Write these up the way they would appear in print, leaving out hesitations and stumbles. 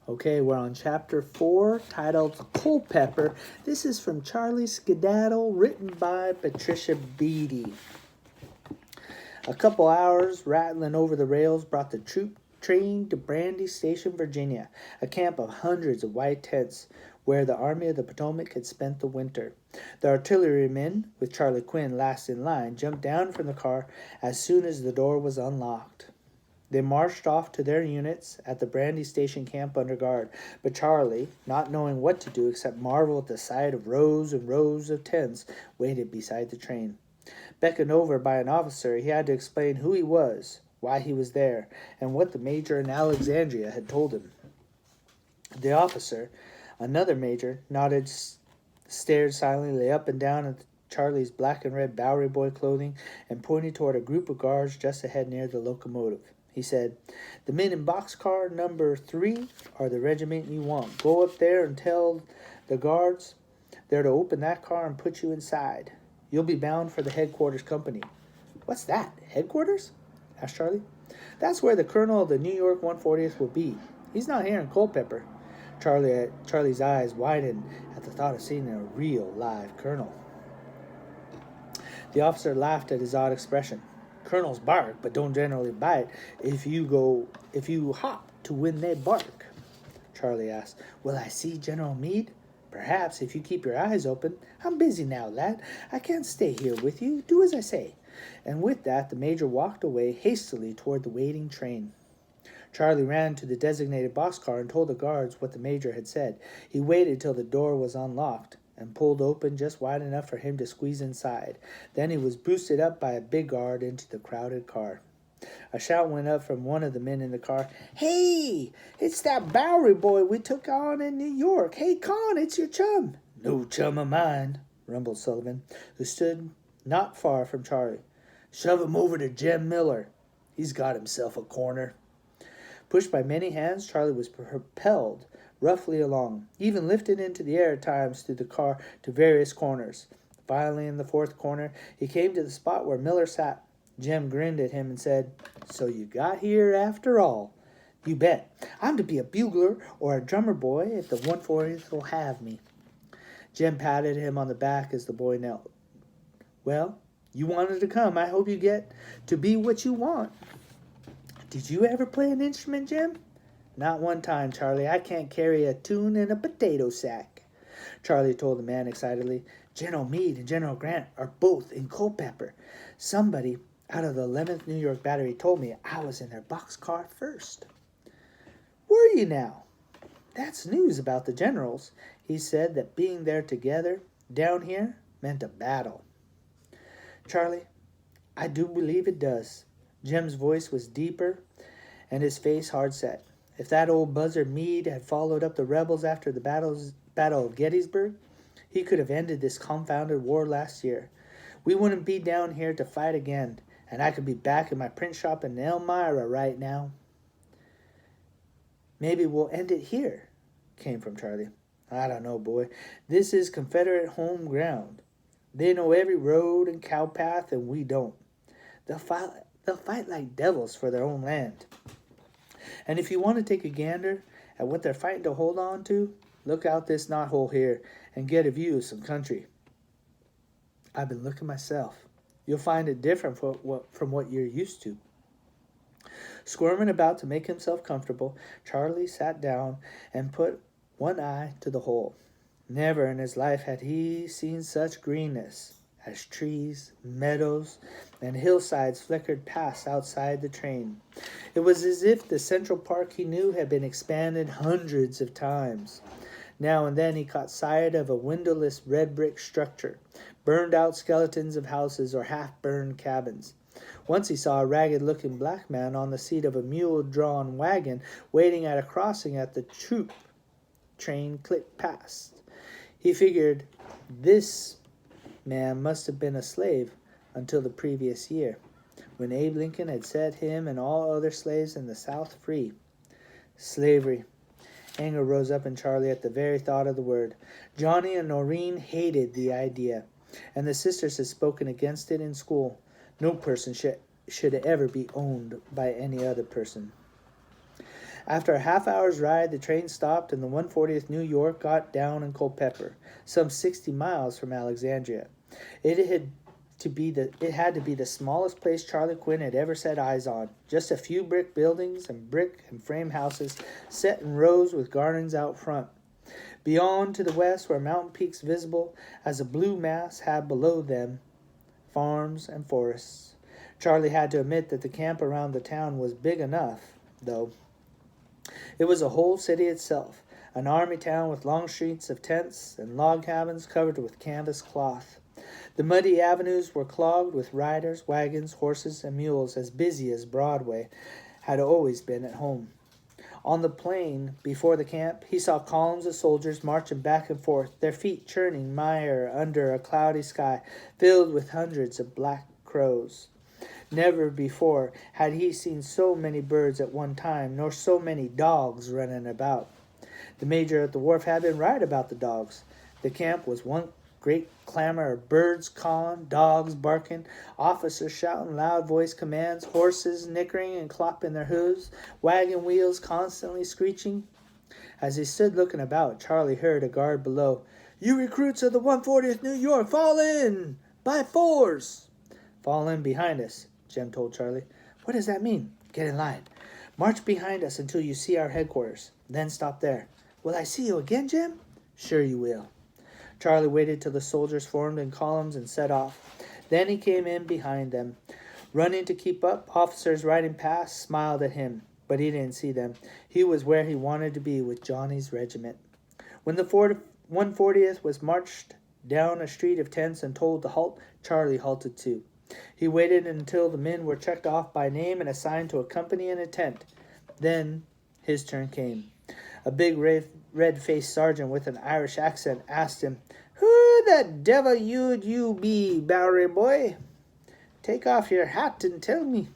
Okay, we're on chapter 4, titled Culpeper. This is from Charley, Skedaddle, written by Patricia Beatty. A couple hours rattling over the rails brought the troop train to Brandy Station, Virginia, a camp of hundreds of white tents where the Army of the Potomac had spent the winter. The artillerymen, with Charley Quinn last in line, jumped down from the car as soon as the door was unlocked. They marched off to their units at the Brandy Station camp under guard, but Charley, not knowing what to do except marvel at the sight of rows and rows of tents, waited beside the train. Beckoned over by an officer, he had to explain who he was, why he was there, and what the major in Alexandria had told him. The officer, another major, nodded, stared silently up and down at Charley's black and red Bowery Boy clothing, and pointed toward a group of guards just ahead near the locomotive. He said, "The men in boxcar number 3 are the regiment you want. Go up there and tell the guards they're to open that car and put you inside. You'll be bound for the headquarters company." "What's that, headquarters?" asked Charley. "That's where the colonel of the New York 140th will be. He's not here in Culpeper." Charley's eyes widened at the thought of seeing a real live colonel. The officer laughed at his odd expression. "Colonels bark, but don't generally bite if you hop to when they bark." Charley asked, "Will I see General Meade?" "Perhaps, if you keep your eyes open. I'm busy now, lad. I can't stay here with you. Do as I say." And with that, the major walked away hastily toward the waiting train. Charley ran to the designated boxcar and told the guards what the major had said. He waited till the door was unlocked and pulled open just wide enough for him to squeeze inside. Then he was boosted up by a big guard into the crowded car. A shout went up from one of the men in the car. "Hey, it's that Bowery boy we took on in New York. Hey, Con, it's your chum." "No chum of mine," rumbled Sullivan, who stood not far from Charley. "Shove him over to Jem Miller. He's got himself a corner." Pushed by many hands, Charley was propelled roughly along, even lifted into the air at times through the car to various corners. Finally, in the fourth corner, he came to the spot where Miller sat. Jem grinned at him and said, "So you got here after all." "You bet. I'm to be a bugler or a drummer boy if the 140th will have me." Jem patted him on the back as the boy knelt. "Well, you wanted to come. I hope you get to be what you want." "Did you ever play an instrument, Jem?" "Not one time, Charley. I can't carry a tune in a potato sack." Charley told the man excitedly, "General Meade and General Grant are both in Culpeper. Somebody out of the 11th New York Battery told me I was in their boxcar first." "Were you now?" "That's news about the generals. He said that being there together down here meant a battle." "Charley, I do believe it does." Jem's voice was deeper and his face hard set. "If that old buzzard Meade had followed up the rebels after the Battle of Gettysburg, he could have ended this confounded war last year. We wouldn't be down here to fight again, and I could be back in my print shop in Elmira right now." "Maybe we'll end it here," came from Charley. "I don't know, boy. This is Confederate home ground. They know every road and cowpath, and we don't. They'll fight like devils for their own land. And if you want to take a gander at what they're fighting to hold on to, look out this knothole here and get a view of some country." "I've been looking myself. You'll find it different from what you're used to." Squirming about to make himself comfortable, Charley sat down and put one eye to the hole. Never in his life had he seen such greenness as trees, meadows, and hillsides flickered past outside the train. It was as if the Central Park he knew had been expanded hundreds of times. Now and then he caught sight of a windowless red brick structure, burned-out skeletons of houses or half-burned cabins. Once he saw a ragged-looking black man on the seat of a mule-drawn wagon waiting at a crossing as the troop train clicked past. He figured this man must have been a slave until the previous year, when Abe Lincoln had set him and all other slaves in the South free. Slavery. Anger rose up in Charley at the very thought of the word. Johnny and Noreen hated the idea, and the sisters had spoken against it in school. No person should ever be owned by any other person. After a half-hour's ride, the train stopped and the 140th New York got down in Culpeper, some 60 miles from Alexandria. It had to be the smallest place Charley Quinn had ever set eyes on. Just a few brick buildings and brick and frame houses set in rows with gardens out front. Beyond to the west were mountain peaks visible as a blue mass had below them farms and forests. Charley had to admit that the camp around the town was big enough, though. It was a whole city itself, an army town with long streets of tents and log cabins covered with canvas cloth. The muddy avenues were clogged with riders, wagons, horses, and mules, as busy as Broadway had always been at home. On the plain before the camp, he saw columns of soldiers marching back and forth, their feet churning mire under a cloudy sky filled with hundreds of black crows. Never before had he seen so many birds at one time, nor so many dogs running about. The major at the wharf had been right about the dogs. The camp was one great clamor of birds cawing, dogs barking, officers shouting loud-voiced commands, horses nickering and clopping their hooves, wagon wheels constantly screeching. As he stood looking about, Charley heard a guard below. "You recruits of the 140th New York, fall in! By fours!" "Fall in behind us," Jim told Charley. "What does that mean?" "Get in line. March behind us until you see our headquarters. Then stop there." "Will I see you again, Jim?" "Sure you will." Charley waited till the soldiers formed in columns and set off. Then he came in behind them. Running to keep up, officers riding past smiled at him, but he didn't see them. He was where he wanted to be with Johnny's regiment. When the 140th was marched down a street of tents and told to halt, Charley halted too. He waited until the men were checked off by name and assigned to a company in a tent. Then his turn came. A big red-faced sergeant with an Irish accent asked him, "Who the devil you be, Bowery boy? Take off your hat and tell me."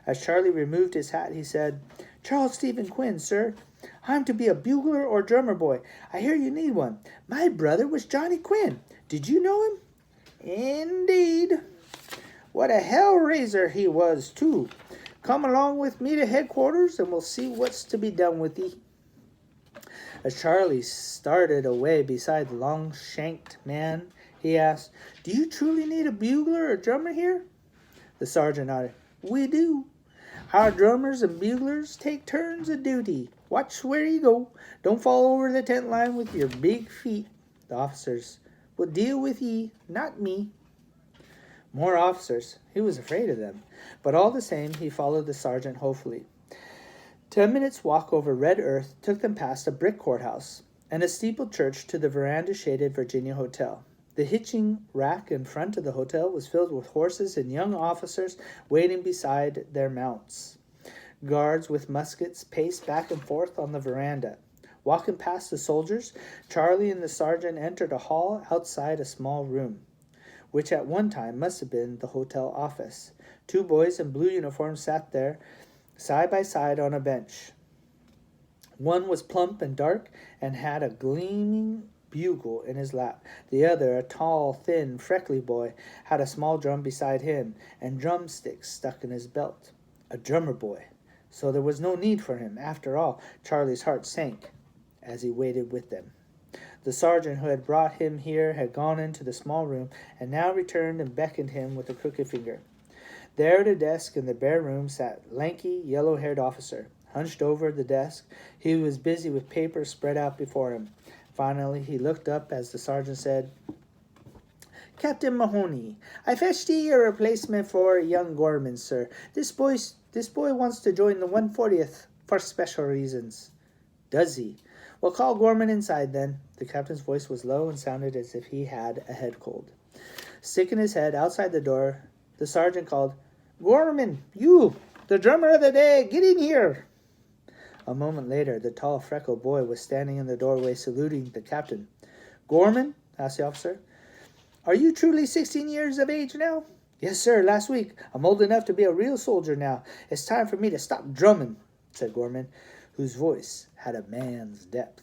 As Charley removed his hat, he said, "Charles Stephen Quinn, sir. I'm to be a bugler or drummer boy. I hear you need one. My brother was Johnny Quinn. Did you know him?" "Indeed. What a hell-raiser he was, too. Come along with me to headquarters, and we'll see what's to be done with thee." As Charley started away beside the long-shanked man, he asked, "Do you truly need a bugler or drummer here?" The sergeant nodded. "We do. Our drummers and buglers take turns of duty. Watch where you go. Don't fall over the tent line with your big feet. The officers will deal with ye, not me." More officers. He was afraid of them. But all the same, he followed the sergeant hopefully. 10 minutes' walk over red earth took them past a brick courthouse and a steepled church to the veranda-shaded Virginia Hotel. The hitching rack in front of the hotel was filled with horses and young officers waiting beside their mounts. Guards with muskets paced back and forth on the veranda. Walking past the soldiers, Charley and the sergeant entered a hall outside a small room, which at one time must have been the hotel office. 2 boys in blue uniforms sat there, side by side on a bench. One was plump and dark and had a gleaming bugle in his lap. The other, a tall, thin, freckly boy, had a small drum beside him and drumsticks stuck in his belt. A drummer boy. So there was no need for him. After all, Charley's heart sank as he waited with them. The sergeant who had brought him here had gone into the small room and now returned and beckoned him with a crooked finger. There at a desk in the bare room sat lanky, yellow-haired officer. Hunched over the desk, he was busy with papers spread out before him. Finally, he looked up as the sergeant said, "Captain Mahoney, I fetched ye a replacement for young Gorman, sir. This boy wants to join the 140th for special reasons." "Does he? Well, call Gorman inside then." The captain's voice was low and sounded as if he had a head cold. Sticking his head outside the door, the sergeant called, "Gorman, you, the drummer of the day, get in here." A moment later, the tall, freckled boy was standing in the doorway saluting the captain. "Gorman?" asked the officer. "Are you truly 16 years of age now?" "Yes, sir, last week. I'm old enough to be a real soldier now. It's time for me to stop drumming," said Gorman, whose voice had a man's depth.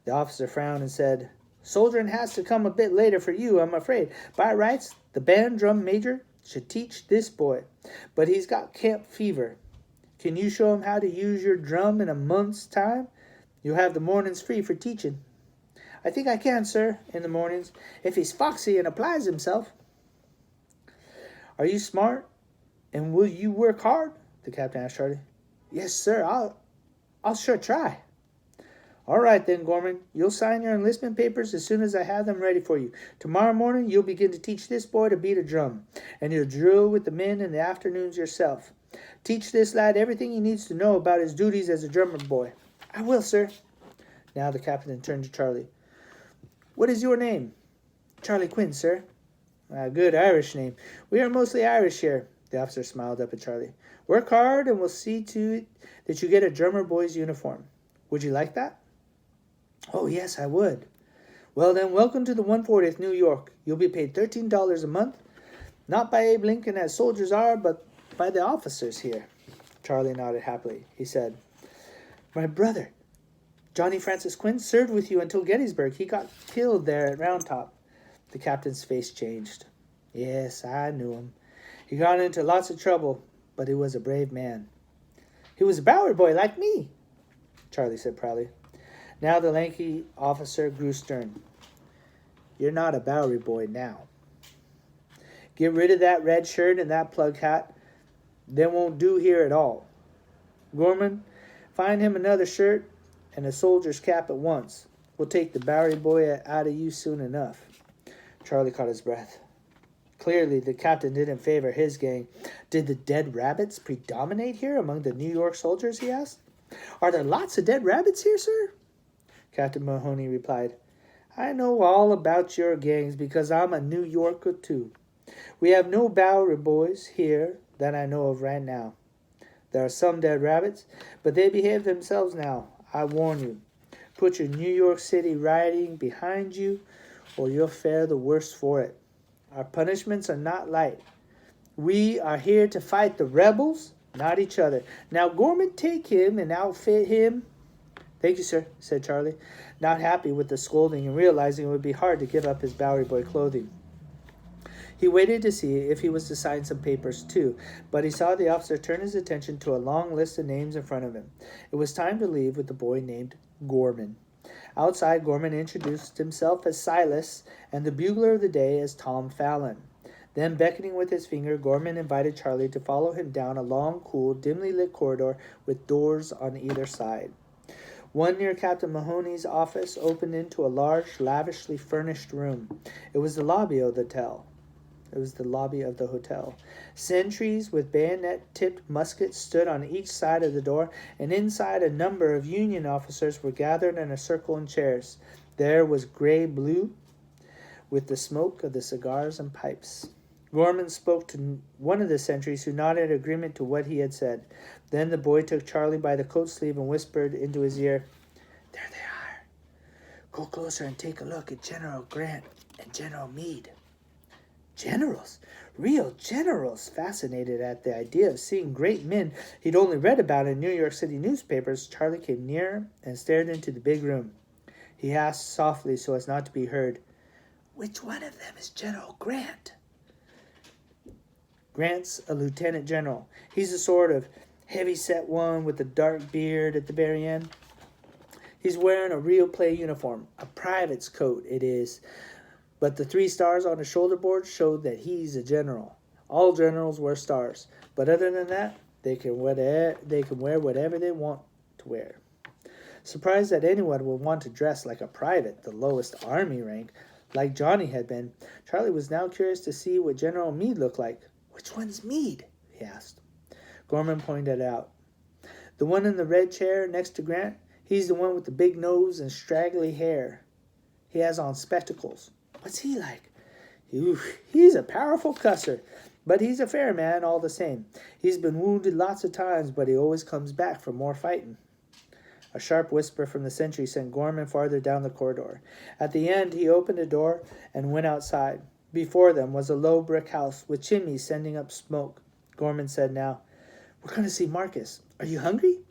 The officer frowned and said, "Soldiering has to come a bit later for you, I'm afraid. By rights, the band drum major should teach this boy, but he's got camp fever. Can you show him how to use your drum in a month's time? You'll have the mornings free for teaching." "I think I can, sir, in the mornings, if he's foxy and applies himself." "Are you smart, and will you work hard?" the captain asked Charley. "Yes, sir, I'll sure try." "All right then, Gorman. You'll sign your enlistment papers as soon as I have them ready for you. Tomorrow morning you'll begin to teach this boy to beat a drum, and you'll drill with the men in the afternoons yourself. Teach this lad everything he needs to know about his duties as a drummer boy." "I will, sir." Now the captain turned to Charley. "What is your name?" "Charley Quinn, sir." "A good Irish name. We are mostly Irish here." The officer smiled up at Charley. "Work hard, and we'll see to it that you get a drummer boy's uniform. Would you like that?" "Oh, yes, I would." "Well, then, welcome to the 140th New York. You'll be paid $13 a month, not by Abe Lincoln as soldiers are, but by the officers here." Charley nodded happily. He said, "My brother, Johnny Francis Quinn, served with you until Gettysburg. He got killed there at Round Top." The captain's face changed. "Yes, I knew him. He got into lots of trouble, but he was a brave man." "He was a Bowery boy like me," Charley said proudly. Now the lanky officer grew stern. "You're not a Bowery boy now. Get rid of that red shirt and that plug hat. They won't do here at all. Gorman, find him another shirt and a soldier's cap at once. We'll take the Bowery boy out of you soon enough." Charley caught his breath. Clearly, the captain didn't favor his gang. "Did the dead rabbits predominate here among the New York soldiers?" he asked. "Are there lots of dead rabbits here, sir?" Captain Mahoney replied, "I know all about your gangs because I'm a New Yorker too. We have no Bowery boys here that I know of right now. There are some dead rabbits, but they behave themselves now. I warn you. Put your New York City riding behind you, or you'll fare the worse for it. Our punishments are not light. We are here to fight the rebels, not each other. Now, Gorman, take him and outfit him." "Thank you, sir," said Charley, not happy with the scolding and realizing it would be hard to give up his Bowery boy clothing. He waited to see if he was to sign some papers too, but he saw the officer turn his attention to a long list of names in front of him. It was time to leave with the boy named Gorman. Outside, Gorman introduced himself as Silas and the bugler of the day as Tom Fallon. Then, beckoning with his finger, Gorman invited Charley to follow him down a long, cool, dimly lit corridor with doors on either side. One near Captain Mahoney's office opened into a large, lavishly furnished room. It was the lobby of the hotel. Sentries with bayonet-tipped muskets stood on each side of the door, and inside a number of Union officers were gathered in a circle in chairs. There was gray-blue with the smoke of the cigars and pipes. Gorman spoke to one of the sentries, who nodded agreement to what he had said. Then the boy took Charley by the coat sleeve and whispered into his ear, "There they are. Go closer and take a look at General Grant and General Meade." Generals, real generals. Fascinated at the idea of seeing great men he'd only read about in New York City newspapers, Charley came nearer and stared into the big room. He asked softly so as not to be heard, "Which one of them is General Grant?" "Grant's a lieutenant general. He's a sort of heavy-set one with a dark beard at the very end. He's wearing a real play uniform, a private's coat it is, but the 3 stars on his shoulder board showed that he's a general. All generals wear stars, but other than that, they can wear whatever they want to wear." Surprised that anyone would want to dress like a private, the lowest army rank, like Johnny had been, Charley was now curious to see what General Meade looked like. "Which one's Meade?" he asked. Gorman pointed out. "The one in the red chair next to Grant, he's the one with the big nose and straggly hair. He has on spectacles." "What's he like?" He's a powerful cusser, but he's a fair man all the same. He's been wounded lots of times, but he always comes back for more fighting." A sharp whisper from the sentry sent Gorman farther down the corridor. At the end, he opened a door and went outside. Before them was a low brick house with chimneys sending up smoke. Gorman said now, "We're going to see Marcus. Are you hungry?"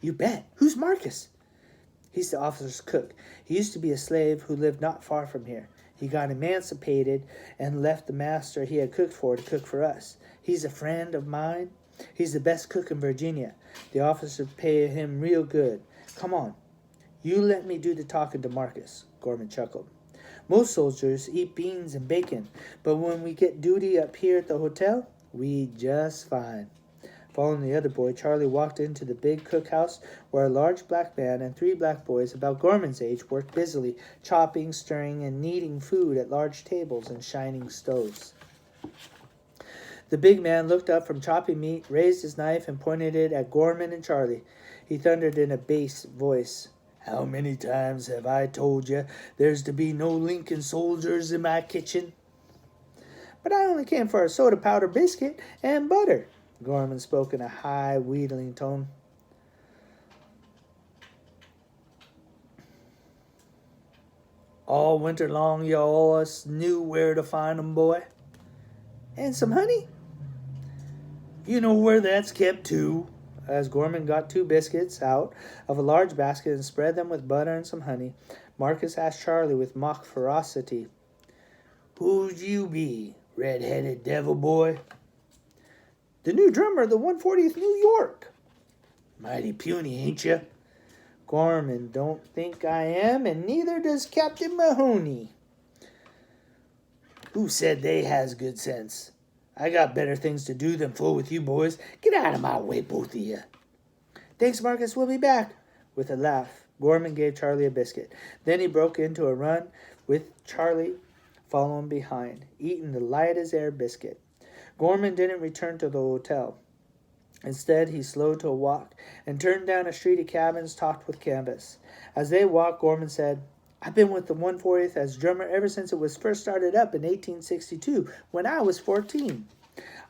"You bet. Who's Marcus?" "He's the officer's cook. He used to be a slave who lived not far from here. He got emancipated and left the master he had cooked for to cook for us. He's a friend of mine. He's the best cook in Virginia. The officers pay him real good. Come on. You let me do the talking to Marcus, Gorman chuckled. Most soldiers eat beans and bacon, but when we get duty up here at the hotel, we eat just fine. Following the other boy, Charley walked into the big cookhouse where a large black man and 3 black boys about Gorman's age worked busily, chopping, stirring, and kneading food at large tables and shining stoves. The big man looked up from chopping meat, raised his knife, and pointed it at Gorman and Charley. He thundered in a bass voice, "How many times have I told you there's to be no Lincoln soldiers in my kitchen?" "But I only came for a soda powder biscuit and butter," Gorman spoke in a high, wheedling tone. "All winter long you always knew where to find 'em, boy." "And some honey?" "You know where that's kept, too." As Gorman got 2 biscuits out of a large basket and spread them with butter and some honey, Marcus asked Charley with mock ferocity, "Who'd you be, red-headed devil boy?" "The new drummer of the 140th New York." "Mighty puny, ain't you?" "Gorman don't think I am, and neither does Captain Mahoney." "Who said they has good sense? I got better things to do than fool with you boys. Get out of my way, both of you." "Thanks, Marcus, we'll be back." With a laugh, Gorman gave Charley a biscuit. Then he broke into a run with Charley following behind, eating the light-as-air biscuit. Gorman didn't return to the hotel. Instead, he slowed to a walk and turned down a street of cabins topped with canvas. As they walked, Gorman said, "I've been with the 140th as drummer ever since it was first started up in 1862, when I was 14.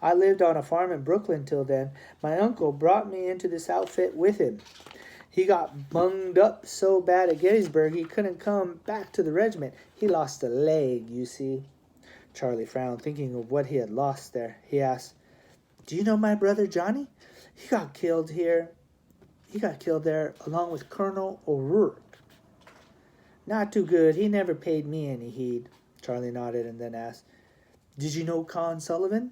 I lived on a farm in Brooklyn till then. My uncle brought me into this outfit with him. He got bunged up so bad at Gettysburg he couldn't come back to the regiment. He lost a leg, you see." Charley frowned, thinking of what he had lost there. He asked, "Do you know my brother Johnny? He got killed there along with Colonel O'Rourke." "Not too good. He never paid me any heed." Charley nodded and then asked, "Did you know Con Sullivan?"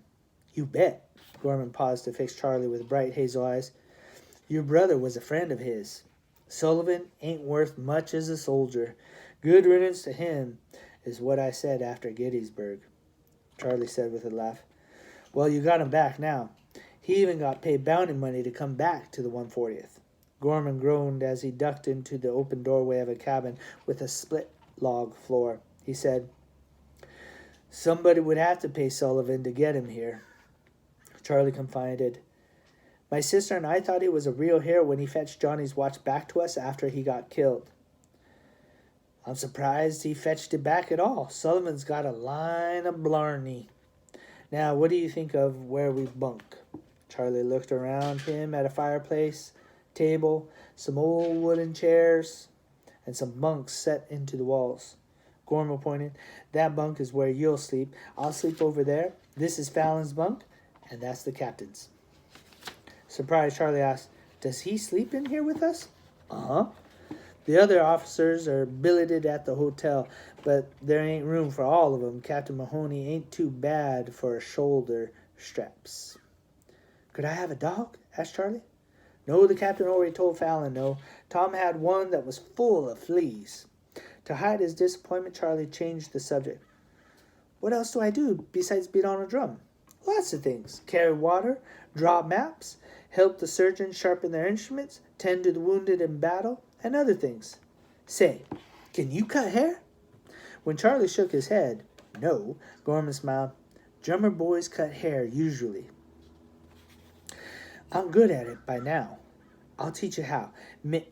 "You bet." Gorman paused to fix Charley with bright hazel eyes. "Your brother was a friend of his. Sullivan ain't worth much as a soldier. Good riddance to him is what I said after Gettysburg." Charley said with a laugh, "Well, you got him back now. He even got paid bounty money to come back to the 140th. Gorman groaned as he ducked into the open doorway of a cabin with a split log floor. He said, "Somebody would have to pay Sullivan to get him here." Charley confided, "My sister and I thought he was a real hero when he fetched Johnny's watch back to us after he got killed." "I'm surprised he fetched it back at all. Sullivan's got a line of blarney. Now, what do you think of where we bunk?" Charley looked around him at a fireplace, table, some old wooden chairs, and some bunks set into the walls. Gorman pointed, "That bunk is where you'll sleep. I'll sleep over there. This is Fallon's bunk, and that's the captain's." Surprised, Charley asked, "Does he sleep in here with us?" "Uh-huh. The other officers are billeted at the hotel, but there ain't room for all of them. Captain Mahoney ain't too bad for shoulder straps." "Could I have a dog?" asked Charley. "No, the captain already told Fallon no. Tom had one that was full of fleas." To hide his disappointment, Charley changed the subject. "What else do I do besides beat on a drum?" "Lots of things. Carry water, draw maps, help the surgeons sharpen their instruments, tend to the wounded in battle, and other things." "Say, can you cut hair?" When Charley shook his head, no, Gorman smiled. "Drummer boys cut hair usually." "I'm good at it by now. I'll teach you how.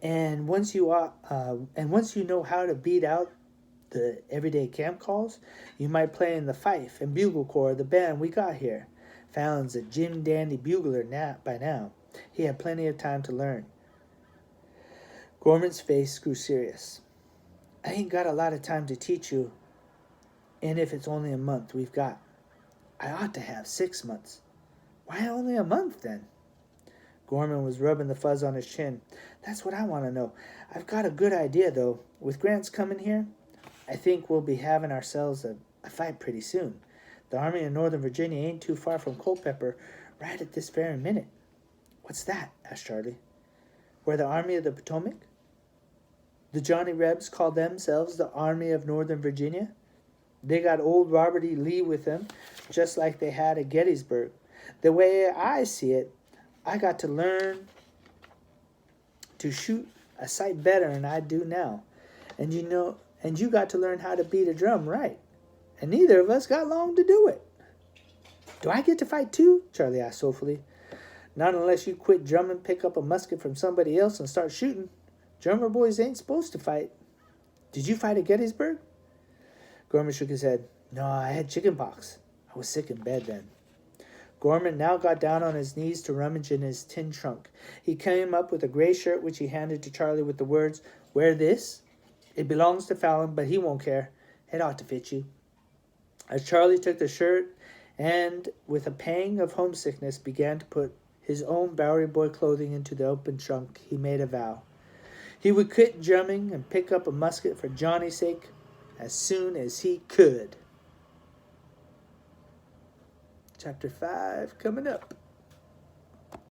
And once you know how to beat out the everyday camp calls, you might play in the fife and bugle corps of the band we got here. Fallon's a Jim Dandy bugler by now. He had plenty of time to learn." Gorman's face grew serious. "I ain't got a lot of time to teach you, and if it's only a month we've got, I ought to have 6 months." "Why only a month, then?" Gorman was rubbing the fuzz on his chin. "That's what I want to know. I've got a good idea, though. With Grant's coming here, I think we'll be having ourselves a fight pretty soon. The Army of Northern Virginia ain't too far from Culpeper right at this very minute." "What's that?" asked Charley. "We're the Army of the Potomac. The Johnny Rebs call themselves the Army of Northern Virginia. They got old Robert E. Lee with them, just like they had at Gettysburg. The way I see it, I got to learn to shoot a sight better than I do now. And you got to learn how to beat a drum right. And neither of us got long to do it." "Do I get to fight too?" Charley asked soulfully. "Not unless you quit drumming, pick up a musket from somebody else, and start shooting. Drummer boys ain't supposed to fight. Did you fight at Gettysburg?" Gorman shook his head. "No, I had chicken pox. I was sick in bed then." Gorman now got down on his knees to rummage in his tin trunk. He came up with a gray shirt which he handed to Charley with the words, "Wear this. It belongs to Fallon, but he won't care. It ought to fit you." As Charley took the shirt and, with a pang of homesickness, began to put his own Bowery Boy clothing into the open trunk, he made a vow. He would quit drumming and pick up a musket for Johnny's sake as soon as he could. Chapter 5 coming up.